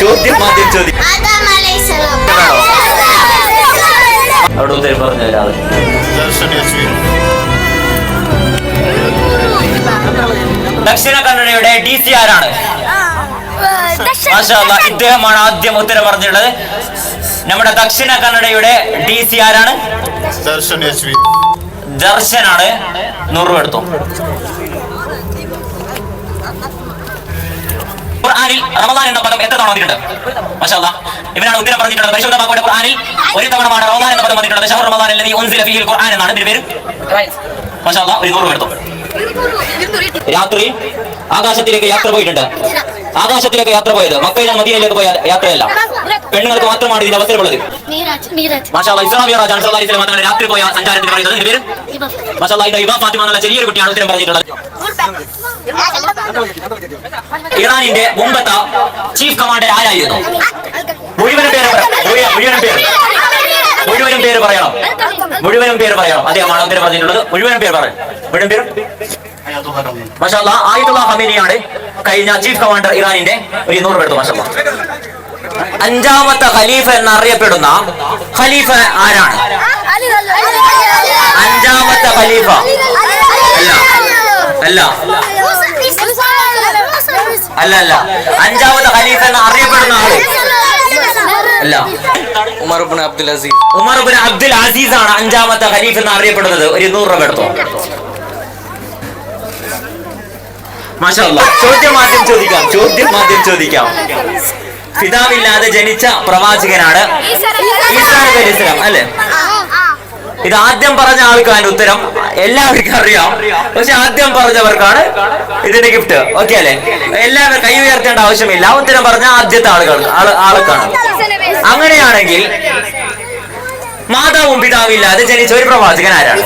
ചോദ്യം ആദ്യം ചോദിക്കാം. അവിടെ ഉത്തരം പറഞ്ഞു തരാതെ. ദക്ഷിണ കന്നഡയുടെ DC ആരാണ്? ഇദ്ദേഹമാണ് ആദ്യം ഉത്തരം പറഞ്ഞിട്ടുള്ളത്. നമ്മുടെ ദക്ഷിണ കന്നഡയുടെ DC ആരാണ്? ദർശനാണ്. 100 രൂപ എടുത്തു. ഖുർആനിൽ റമദാൻ എന്ന പദം എത്ര തവണ വന്നിട്ടുണ്ട്? മാഷാഅല്ലാഹ്, ഇവനാണ് ഉത്തരം പറഞ്ഞിട്ടുള്ളത്. പരിശുദ്ധമായ ഖുർആനിൽ ഒരു തവണമാണ് റമദാൻ എന്ന പദം വന്നിട്ടുള്ളത്. ഷഹ്റു റമദാൻ അല്ലദീ ഉൻസില ഫീഹിൽ ഖുർആൻ എന്നാണ് ഇതിന്റെ പേര്. മാഷാഅല്ലാഹ്, 100 രൂപ എടുത്തു. രാത്രി ആകാശത്തിലേക്ക് യാത്ര പോയിട്ടുണ്ട്. ആകാശത്തിലേക്ക് യാത്ര പോയത് മക്കയിൽ നിന്ന് മദീനയിലേക്ക് പോയ യാത്രയല്ല. പെണ്ണുങ്ങൾക്ക് മാത്രമാണ് ഇതിന്റെ അവസരമുള്ളത്. മാഷാഅല്ലാഹ്, ഇസ്രാ മിഅ്റാജ് ആണ് സല്ലല്ലാഹു അലൈഹി വസല്ലം മാത്രമാണ് രാത്രി പോയ സഞ്ചാരത്തിന് പറയുന്നത്. ഇതിന്റെ പേര് മാഷാഅല്ലാഹ്, ഇബാ ഫാത്തിമ എന്നുള്ള ചെറിയൊരു കുട്ടിയാണ് ഉത്തരം പറഞ്ഞിട്ടുള്ളത്. ഇറാനിന്റെ മുമ്പത്തെ ചീഫ് കമാൻഡർ ആരായിരുന്നു? മുഴുവനും പേര് പറയണം. അദ്ദേഹമാണ് ഉത്തരം പറഞ്ഞിട്ടുള്ളത്. മുഴുവനും പേര് പറയും. മുഴുവൻ പേരും മാഷാഅല്ലാഹ്, ആയത്തുല്ലാ ഖമീനിയാണ് കഴിഞ്ഞ ചീഫ് കമാൻഡർ ഇറാനിന്റെ. ഒരു 100 രൂപ എടുത്തു. മാഷാഅല്ലാഹ്, 5ാമത്തെ ഖലീഫ എന്നറിയപ്പെടുന്ന ഖലീഫ ആരാണ്? 5ാമത്തെ ഖലീഫ അല്ല 5ാമത്തെ ഖലീഫ എന്ന് അറിയപ്പെടുന്ന ആള് അല്ല. ഉമർ ഇബ്നു അബ്ദുൽ അസീസ് ആണ് 5ാമത്തെ ഖലീഫ എന്ന് അറിയപ്പെടുന്നത്. ഒരു 100 രൂപ എടുത്തു. മാഷാഅല്ലാഹ്, ചോദ്യം ആദ്യം ചോദിക്കാം. പിതാവില്ലാതെ ജനിച്ച പ്രവാചകനാണ് ഈസാ നബി അലൈഹിസ്സലാം അല്ലേ? ഇത് ആദ്യം പറഞ്ഞ ആൾക്കാണ് ഉത്തരം. എല്ലാവർക്കും അറിയാം, പക്ഷെ ആദ്യം പറഞ്ഞവർക്കാണ് ഇതിന്റെ ഗിഫ്റ്റ്. ഓക്കെ അല്ലേ? എല്ലാവരും കൈ ഉയർത്തേണ്ട ആവശ്യമില്ല. ഉത്തരം പറഞ്ഞ ആദ്യത്തെ ആൾക്കാണ്. അങ്ങനെയാണെങ്കിൽ മാതാവും പിതാവില്ലാതെ ജനിച്ച ഒരു പ്രവാചകൻ ആരാണ്?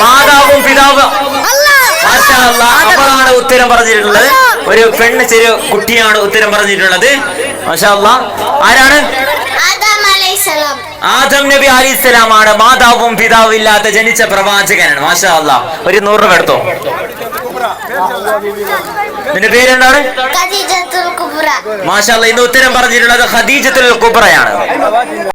മാതാവും പിതാവ്. മാഷാഅല്ലാഹ്, അവളാണ് ഉത്തരം പറഞ്ഞിട്ടുള്ളത്. ഒരു പെണ്ണ് ചെറിയ കുട്ടിയാണ് ഉത്തരം പറഞ്ഞിട്ടുള്ളത്. മാഷാഅല്ലാഹ്, ആരാണ്? ആദം നബി അലൈഹിസ്സലാമാണ് മാതാവും പിതാവും ഇല്ലാതെ ജനിച്ച പ്രവാചകനാണ്. മാഷാഅല്ലാഹ്, ഒരു 100 രൂപ എടുത്തോ. നിന്റെ പേരെന്താണ്? മാഷാഅല്ലാഹ്, ഇന്ന് ഉത്തരം പറഞ്ഞിട്ടുള്ളത് ഖദീജത്തുൽ കുബ്രയാണ്.